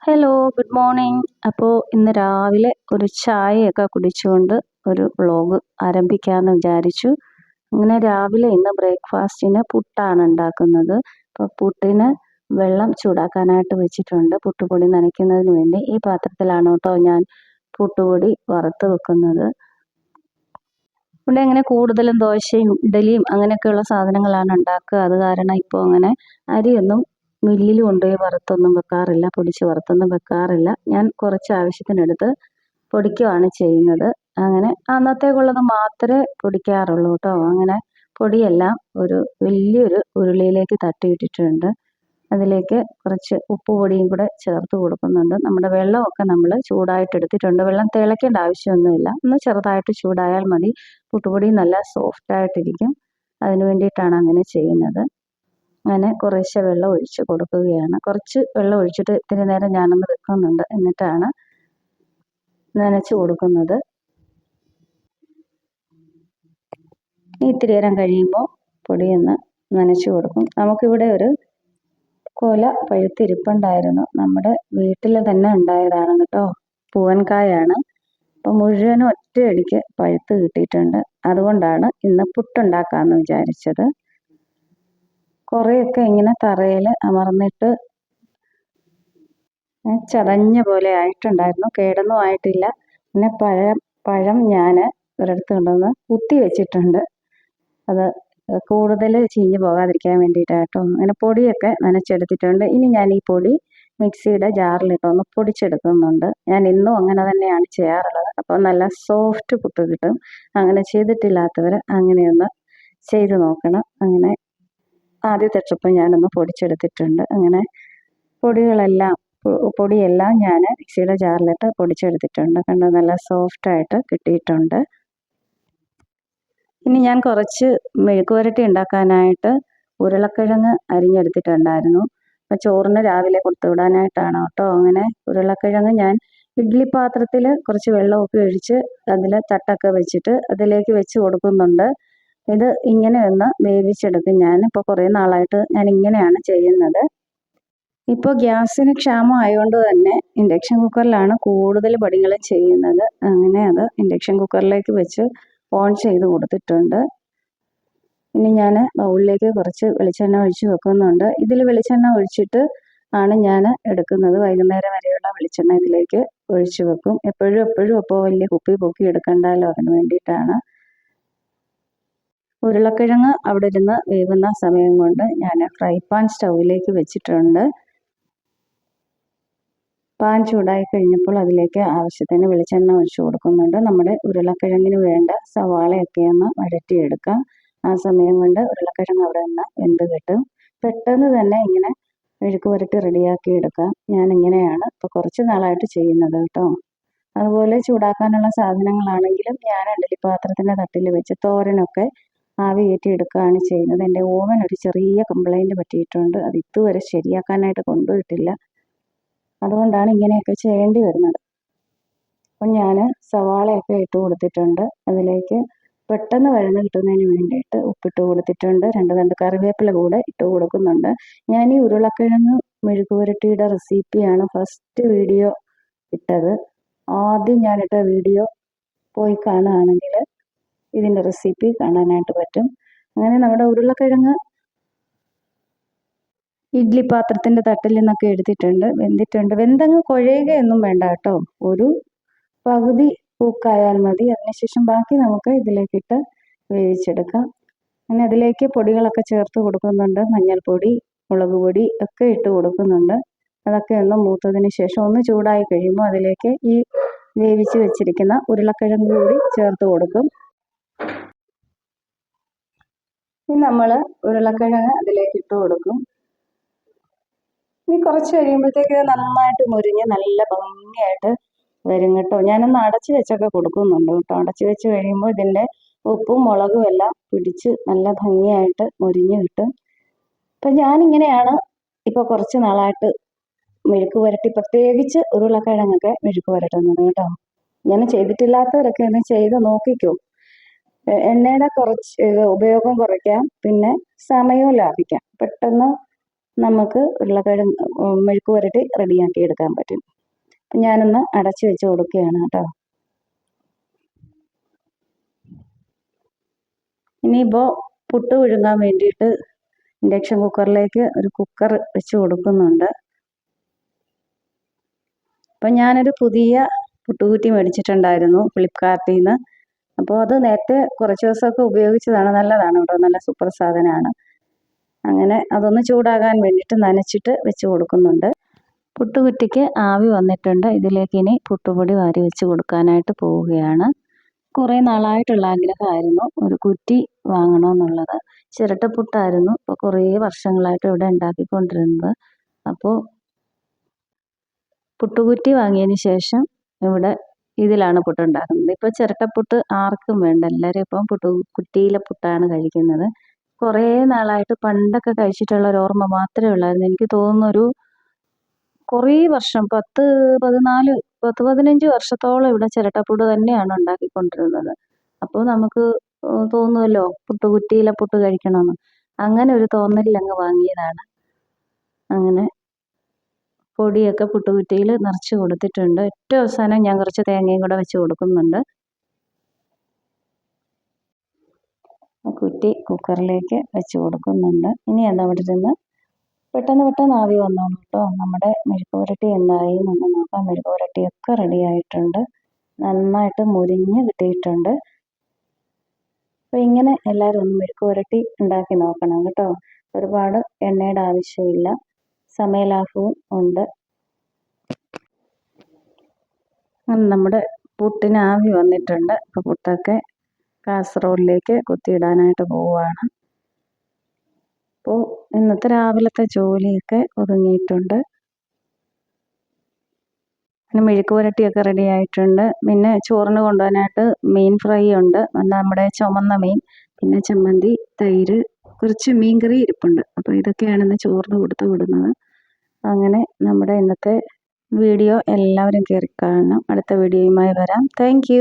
Hello, good morning. അപ്പോൾ ഇന്ന് രാവിലെ ഒരു ചായയൊക്കെ കുടിച്ചുകൊണ്ട് ഒരു വ്ളോഗ് ആരംഭിക്കാമെന്ന് വിചാരിച്ചു. അങ്ങനെ രാവിലെ ഇന്ന് ബ്രേക്ക്ഫാസ്റ്റിന് പുട്ടാണ് ഉണ്ടാക്കുന്നത്. അപ്പോൾ പുട്ടിന് വെള്ളം ചൂടാക്കാനായിട്ട് വെച്ചിട്ടുണ്ട്. പുട്ടുപൊടി നനയ്ക്കുന്നതിന് വേണ്ടി ഈ പാത്രത്തിലാണ് കേട്ടോ ഞാൻ പുട്ടുപൊടി വറുത്ത് വെക്കുന്നത്. ഇവിടെ അങ്ങനെ കൂടുതലും ദോശയും ഇഡലിയും അങ്ങനെയൊക്കെയുള്ള സാധനങ്ങളാണ് ഉണ്ടാക്കുക. അത് കാരണം ഇപ്പോൾ അങ്ങനെ അരിയൊന്നും മില്ലിൽ കൊണ്ടുപോയി വറുത്തൊന്നും വെക്കാറില്ല, പൊടിച്ച് വറുത്തൊന്നും വെക്കാറില്ല. ഞാൻ കുറച്ച് ആവശ്യത്തിനെടുത്ത് പൊടിക്കുകയാണ് ചെയ്യുന്നത്. അങ്ങനെ അന്നത്തേക്കുള്ളത് മാത്രമേ പൊടിക്കാറുള്ളൂ കേട്ടോ. അങ്ങനെ പൊടിയെല്ലാം ഒരു വലിയൊരു ഉരുളിയിലേക്ക് തട്ടിയിട്ടിട്ടുണ്ട്. അതിലേക്ക് കുറച്ച് ഉപ്പ് പൊടിയും കൂടെ ചേർത്ത് കൊടുക്കുന്നുണ്ട്. നമ്മുടെ വെള്ളമൊക്കെ നമ്മൾ ചൂടായിട്ട് എടുത്തിട്ടുണ്ട്. വെള്ളം തിളയ്ക്കേണ്ട ആവശ്യമൊന്നുമില്ല, ഒന്ന് ചെറുതായിട്ട് ചൂടായാൽ മതി. പുട്ടുപൊടി നല്ല സോഫ്റ്റായിട്ടിരിക്കും. അതിന് വേണ്ടിയിട്ടാണ് അങ്ങനെ ചെയ്യുന്നത്. അങ്ങനെ കുറേശ്ശെ വെള്ളം ഒഴിച്ച് കൊടുക്കുകയാണ്. കുറച്ച് വെള്ളം ഒഴിച്ചിട്ട് ഇത്തിരി നേരം ഞാനൊന്ന് വെക്കുന്നുണ്ട്, എന്നിട്ടാണ് നനച്ച് കൊടുക്കുന്നത്. ഇത്തിരി നേരം കഴിയുമ്പോൾ പൊടിയൊന്ന് നനച്ച് കൊടുക്കും. നമുക്കിവിടെ ഒരു കൊല പഴുത്തിരിപ്പുണ്ടായിരുന്നു. നമ്മുടെ വീട്ടിൽ തന്നെ ഉണ്ടായതാണ് കേട്ടോ, പൂവൻകായാണ്. അപ്പം മുഴുവനും ഒറ്റയടിക്ക് പഴുത്ത് കിട്ടിയിട്ടുണ്ട്. അതുകൊണ്ടാണ് ഇന്ന് പുട്ടുണ്ടാക്കാമെന്ന് വിചാരിച്ചത്. കുറേയൊക്കെ ഇങ്ങനെ തറയിൽ അമർന്നിട്ട് ചതഞ്ഞ പോലെ ആയിട്ടുണ്ടായിരുന്നു. കേടൊന്നും ആയിട്ടില്ല. പിന്നെ പഴം ഞാൻ ഒരിടത്ത് കൊണ്ടുവന്ന് കുത്തി വെച്ചിട്ടുണ്ട്. അത് കൂടുതൽ ചീഞ്ഞ് പോകാതിരിക്കാൻ വേണ്ടിയിട്ടാട്ടോ. അങ്ങനെ പൊടിയൊക്കെ നനച്ചെടുത്തിട്ടുണ്ട്. ഇനി ഞാൻ ഈ പൊടി മിക്സിയുടെ ജാറിലിട്ടൊന്ന് പൊടിച്ചെടുക്കുന്നുണ്ട്. ഞാൻ ഇന്നും അങ്ങനെ തന്നെയാണ് ചെയ്യാറുള്ളത്. അപ്പോൾ നല്ല സോഫ്റ്റ് പുട്ട് കിട്ടും. അങ്ങനെ ചെയ്തിട്ടില്ലാത്തവർ അങ്ങനെയൊന്ന് ചെയ്ത് നോക്കണം. അങ്ങനെ ആദ്യത്തെ ട്രിപ്പ് ഞാനൊന്ന് പൊടിച്ചെടുത്തിട്ടുണ്ട്. അങ്ങനെ പൊടിയെല്ലാം ഞാൻ മിക്സിയുടെ ജാറിലിട്ട് പൊടിച്ചെടുത്തിട്ടുണ്ട്. കണ്ടോ, നല്ല സോഫ്റ്റായിട്ട് കിട്ടിയിട്ടുണ്ട്. ഇനി ഞാൻ കുറച്ച് മെഴുക്കുവരട്ടി ഉണ്ടാക്കാനായിട്ട് ഉരുളക്കിഴങ്ങ് അരിഞ്ഞെടുത്തിട്ടുണ്ടായിരുന്നു. അപ്പോൾ ചോറിന് രാവിലെ കൊടുത്തുവിടാനായിട്ടാണ് കേട്ടോ. അങ്ങനെ ഉരുളക്കിഴങ്ങ് ഞാൻ ഇഡ്ഡലി പാത്രത്തിൽ കുറച്ച് വെള്ളമൊക്കെ ഒഴിച്ച് അതിൽ തട്ടൊക്കെ വെച്ചിട്ട് അതിലേക്ക് വെച്ച് കൊടുക്കുന്നുണ്ട്. ഇത് ഇങ്ങനെ ഒന്ന് വേവിച്ചെടുക്കും. ഞാൻ ഇപ്പോൾ കുറേ നാളായിട്ട് ഞാൻ ഇങ്ങനെയാണ് ചെയ്യുന്നത്. ഇപ്പോൾ ഗ്യാസിന് ക്ഷാമം ആയതുകൊണ്ട് തന്നെ ഇൻഡക്ഷൻ കുക്കറിലാണ് കൂടുതൽ പണികളും ചെയ്യുന്നത്. അങ്ങനെ അത് ഇൻഡക്ഷൻ കുക്കറിലേക്ക് വെച്ച് ഓൺ ചെയ്ത് കൊടുത്തിട്ടുണ്ട്. ഇനി ഞാൻ ബൗളിലേക്ക് കുറച്ച് വെളിച്ചെണ്ണ ഒഴിച്ച് വെക്കുന്നുണ്ട്. ഇതിൽ വെളിച്ചെണ്ണ ഒഴിച്ചിട്ട് ആണ് ഞാൻ എടുക്കുന്നത്. വൈകുന്നേരം വരെയുള്ള വെളിച്ചെണ്ണ ഇതിലേക്ക് ഒഴിച്ച് വെക്കും. എപ്പോഴും അപ്പോൾ വലിയ കുപ്പി പൊക്കി എടുക്കണ്ടല്ലോ, അതിന് വേണ്ടിയിട്ടാണ്. ഉരുളക്കിഴങ്ങ് അവിടെ ഇരുന്ന് വേവുന്ന സമയം കൊണ്ട് ഞാൻ ഫ്രൈ പാൻ സ്റ്റൗവിലേക്ക് വെച്ചിട്ടുണ്ട്. പാൻ ചൂടായി കഴിഞ്ഞപ്പോൾ അതിലേക്ക് ആവശ്യത്തിന് വെളിച്ചെണ്ണ ഒഴിച്ച് കൊടുക്കുന്നുണ്ട്. നമ്മുടെ ഉരുളക്കിഴങ്ങിന് വേണ്ട സവാളയൊക്കെ ഒന്ന് വഴറ്റിയെടുക്കാം. ആ സമയം കൊണ്ട് ഉരുളക്കിഴങ്ങ് അവിടെ നിന്ന് വെന്ത് കിട്ടും. പെട്ടെന്ന് തന്നെ ഇങ്ങനെ മെഴുക്ക് പുരട്ടി റെഡിയാക്കി എടുക്കാം. ഞാനിങ്ങനെയാണ് ഇപ്പോൾ കുറച്ച് നാളായിട്ട് ചെയ്യുന്നത് കേട്ടോ. അതുപോലെ ചൂടാക്കാനുള്ള സാധനങ്ങളാണെങ്കിലും ഞാൻ ഇഡ്ഡലി പാത്രത്തിൻ്റെ തട്ടിൽ വെച്ച് തോരനൊക്കെ ആവി കയറ്റി എടുക്കുകയാണ് ചെയ്യുന്നത്. എൻ്റെ ഓവൻ ഒരു ചെറിയ കംപ്ലൈൻറ്റ് പറ്റിയിട്ടുണ്ട്. അത് ഇതുവരെ ശരിയാക്കാനായിട്ട് കൊണ്ടുപോയിട്ടില്ല. അതുകൊണ്ടാണ് ഇങ്ങനെയൊക്കെ ചെയ്യേണ്ടി വരുന്നത്. അപ്പം ഞാൻ സവാളയൊക്കെ ഇട്ട് കൊടുത്തിട്ടുണ്ട്. അതിലേക്ക് പെട്ടെന്ന് വഴന്ന് കിട്ടുന്നതിന് വേണ്ടിയിട്ട് ഉപ്പിട്ട് കൊടുത്തിട്ടുണ്ട്. 2 തണ്ട് കറിവേപ്പില കൂടെ ഇട്ട് കൊടുക്കുന്നുണ്ട്. ഞാൻ ഈ ഉരുളക്കിഴങ്ങ് മെഴുക്ക് പുരട്ടിയുടെ റെസിപ്പിയാണ് ഫസ്റ്റ് വീഡിയോ ഇട്ടത്. ആദ്യം ഞാനിട്ട വീഡിയോ പോയി കാണുകയാണെങ്കിൽ ഇതിൻ്റെ റെസിപ്പി കാണാനായിട്ട് പറ്റും. അങ്ങനെ നമ്മുടെ ഉരുളക്കിഴങ്ങ് ഇഡ്ഡലി പാത്രത്തിൻ്റെ തട്ടിൽ നിന്നൊക്കെ എടുത്തിട്ടുണ്ട്, വെന്തിട്ടുണ്ട്. വെന്തങ്ങ് കുഴയുകയൊന്നും വേണ്ട കേട്ടോ, ഒരു പകുതി കുക്കായാൽ മതി. അതിനുശേഷം ബാക്കി നമുക്ക് ഇതിലേക്കിട്ട് വേവിച്ചെടുക്കാം. അങ്ങനെ അതിലേക്ക് പൊടികളൊക്കെ ചേർത്ത് കൊടുക്കുന്നുണ്ട്. മഞ്ഞൾപ്പൊടി, മുളക് പൊടി ഒക്കെ ഇട്ട് കൊടുക്കുന്നുണ്ട്. അതൊക്കെ ഒന്ന് മൂത്തതിന് ശേഷം ഒന്ന് ചൂടായി കഴിയുമ്പോൾ അതിലേക്ക് ഈ വേവിച്ച് വെച്ചിരിക്കുന്ന ഉരുളക്കിഴങ്ങ് കൂടി ചേർത്ത് കൊടുക്കും. ഇനി നമ്മൾ ഉരുളക്കിഴങ്ങ് അതിലേക്ക് ഇട്ട് കൊടുക്കും. ഇനി കുറച്ച് കഴിയുമ്പോഴത്തേക്ക് നന്നായിട്ട് മുരിഞ്ഞ് നല്ല ഭംഗിയായിട്ട് വരും കേട്ടോ. ഞാനൊന്ന് അടച്ച് വെച്ചൊക്കെ കൊടുക്കുന്നുണ്ട് കേട്ടോ. അടച്ച് വെച്ച് കഴിയുമ്പോൾ ഇതിൻ്റെ ഉപ്പും മുളകും എല്ലാം പിടിച്ച് നല്ല ഭംഗിയായിട്ട് മുരിഞ്ഞ് കിട്ടും. അപ്പം ഞാനിങ്ങനെയാണ് ഇപ്പോൾ കുറച്ച് നാളായിട്ട് മെഴുക്ക് പുരട്ടി, പ്രത്യേകിച്ച് ഉരുളക്കിഴങ്ങൊക്കെ മെഴുക്ക് പുരട്ടുന്നത് കേട്ടോ. ഇങ്ങനെ ചെയ്തിട്ടില്ലാത്തവരൊക്കെ ഒന്ന് ചെയ്ത് നോക്കിക്കോ. എണ്ണയുടെ ഉപയോഗം കുറയ്ക്കാം, പിന്നെ സമയവും ലാഭിക്കാം. പെട്ടെന്ന് നമുക്ക് ഉരുളക്കിഴങ്ങ് മെഴുക്ക് പുരട്ടി റെഡിയാക്കി എടുക്കാൻ പറ്റും. ഞാനൊന്ന് അടച്ചു വെച്ച് കൊടുക്കുകയാണ് കേട്ടോ. ഇനിയിപ്പോൾ പുട്ട് പുഴുങ്ങാൻ വേണ്ടിയിട്ട് ഇൻഡക്ഷൻ കുക്കറിലേക്ക് ഒരു കുക്കർ വെച്ച് കൊടുക്കുന്നുണ്ട്. അപ്പം ഞാനൊരു പുതിയ പുട്ടുകുറ്റി മേടിച്ചിട്ടുണ്ടായിരുന്നു ഫ്ലിപ്കാർട്ടിൽ നിന്ന്. അപ്പോൾ അത് നേരത്തെ കുറച്ച് ദിവസമൊക്കെ ഉപയോഗിച്ചതാണ്. നല്ലതാണ് കേട്ടോ, നല്ല സൂപ്പർ സാധനമാണ്. അങ്ങനെ അതൊന്ന് ചൂടാകാൻ വേണ്ടിയിട്ട് നനച്ചിട്ട് വെച്ച് കൊടുക്കുന്നുണ്ട്. പുട്ടുകുറ്റിക്ക് ആവി വന്നിട്ടുണ്ട്. ഇതിലേക്ക് ഇനി പുട്ടുപൊടി വാരി വെച്ച് കൊടുക്കാനായിട്ട് പോവുകയാണ്. കുറേ നാളായിട്ടുള്ള ആഗ്രഹമായിരുന്നു ഒരു കുറ്റി വാങ്ങണമെന്നുള്ളത്. ചിരട്ടപ്പുട്ടായിരുന്നു ഇപ്പോൾ കുറേ വർഷങ്ങളായിട്ട് ഇവിടെ ഉണ്ടാക്കിക്കൊണ്ടിരുന്നത്. അപ്പോൾ പുട്ടുകുറ്റി വാങ്ങിയതിന് ശേഷം ഇവിടെ ഇതിലാണ് പുട്ടുണ്ടാക്കുന്നത്. ഇപ്പോൾ ചിരട്ടപ്പുട്ട് ആർക്കും വേണ്ട, എല്ലാവരും ഇപ്പം കുറ്റിയിലെ പുട്ടാണ് കഴിക്കുന്നത്. കുറേ നാളായിട്ട് പണ്ടൊക്കെ കഴിച്ചിട്ടുള്ള ഒരു ഓർമ്മ മാത്രമേ ഉള്ളായിരുന്നു. എനിക്ക് തോന്നുന്നു കുറേ വർഷം 15 വർഷത്തോളം ഇവിടെ ചിരട്ടപ്പുട്ട് തന്നെയാണ് ഉണ്ടാക്കിക്കൊണ്ടിരുന്നത്. അപ്പോൾ നമുക്ക് തോന്നുമല്ലോ പുട്ടുകുറ്റിയിലെ പുട്ട് കഴിക്കണമെന്ന്. അങ്ങനെ ഒരു തോന്നലിൽ അങ്ങ് വാങ്ങിയതാണ്. അങ്ങനെ പൊടിയൊക്കെ പുട്ടുകുറ്റിയിൽ നിറച്ച് കൊടുത്തിട്ടുണ്ട്. ഏറ്റവും അവസാനം ഞാൻ കുറച്ച് തേങ്ങയും കൂടെ വെച്ച് കൊടുക്കുന്നുണ്ട്. കുറ്റി കുക്കറിലേക്ക് വെച്ച് കൊടുക്കുന്നുണ്ട്. ഇനി അതവിടെ ഇരുന്ന് പെട്ടെന്ന് ആവി വന്നോളൂ കേട്ടോ. നമ്മുടെ മെഴുക്ക് പുരട്ടി എന്തായി എന്ന് നോക്കാം. മെഴുക്ക് പുരട്ടിയൊക്കെ റെഡി ആയിട്ടുണ്ട്. നന്നായിട്ട് മുരിഞ്ഞ് കിട്ടിയിട്ടുണ്ട്. അപ്പോൾ ഇങ്ങനെ എല്ലാവരും ഒന്ന് മെഴുക്ക് പുരട്ടി ഉണ്ടാക്കി നോക്കണം കേട്ടോ. ഒരുപാട് എണ്ണയുടെ ആവശ്യമില്ല, സമയലാഭവും ഉണ്ട്. നമ്മുടെ പുട്ടിന് ആവി വന്നിട്ടുണ്ട്. അപ്പോൾ പുട്ടൊക്കെ കാസറോളിലേക്ക് കുത്തിയിടാനായിട്ട് പോവുകയാണ്. അപ്പോൾ ഇന്നത്തെ രാവിലത്തെ ജോലിയൊക്കെ ഒതുങ്ങിയിട്ടുണ്ട്. പിന്നെ മെഴുക്ക് പുരട്ടിയൊക്കെ റെഡി ആയിട്ടുണ്ട്. പിന്നെ ചോറിന് കൊണ്ടുപോകാനായിട്ട് മീൻ ഫ്രൈ ഉണ്ട്, നമ്മുടെ ചുമന്ന മീൻ, പിന്നെ ചമ്മന്തി, തൈര്, കുറച്ച് മീൻ കറി ഇരിപ്പുണ്ട്. അപ്പോൾ ഇതൊക്കെയാണ് ഇന്ന് ചോറിന് കൊടുത്തു വിടുന്നത്. അങ്ങനെ നമ്മുടെ ഇന്നത്തെ വീഡിയോ എല്ലാവരും കയറി കാണണം. അടുത്ത വീഡിയോയുമായി വരാം. താങ്ക്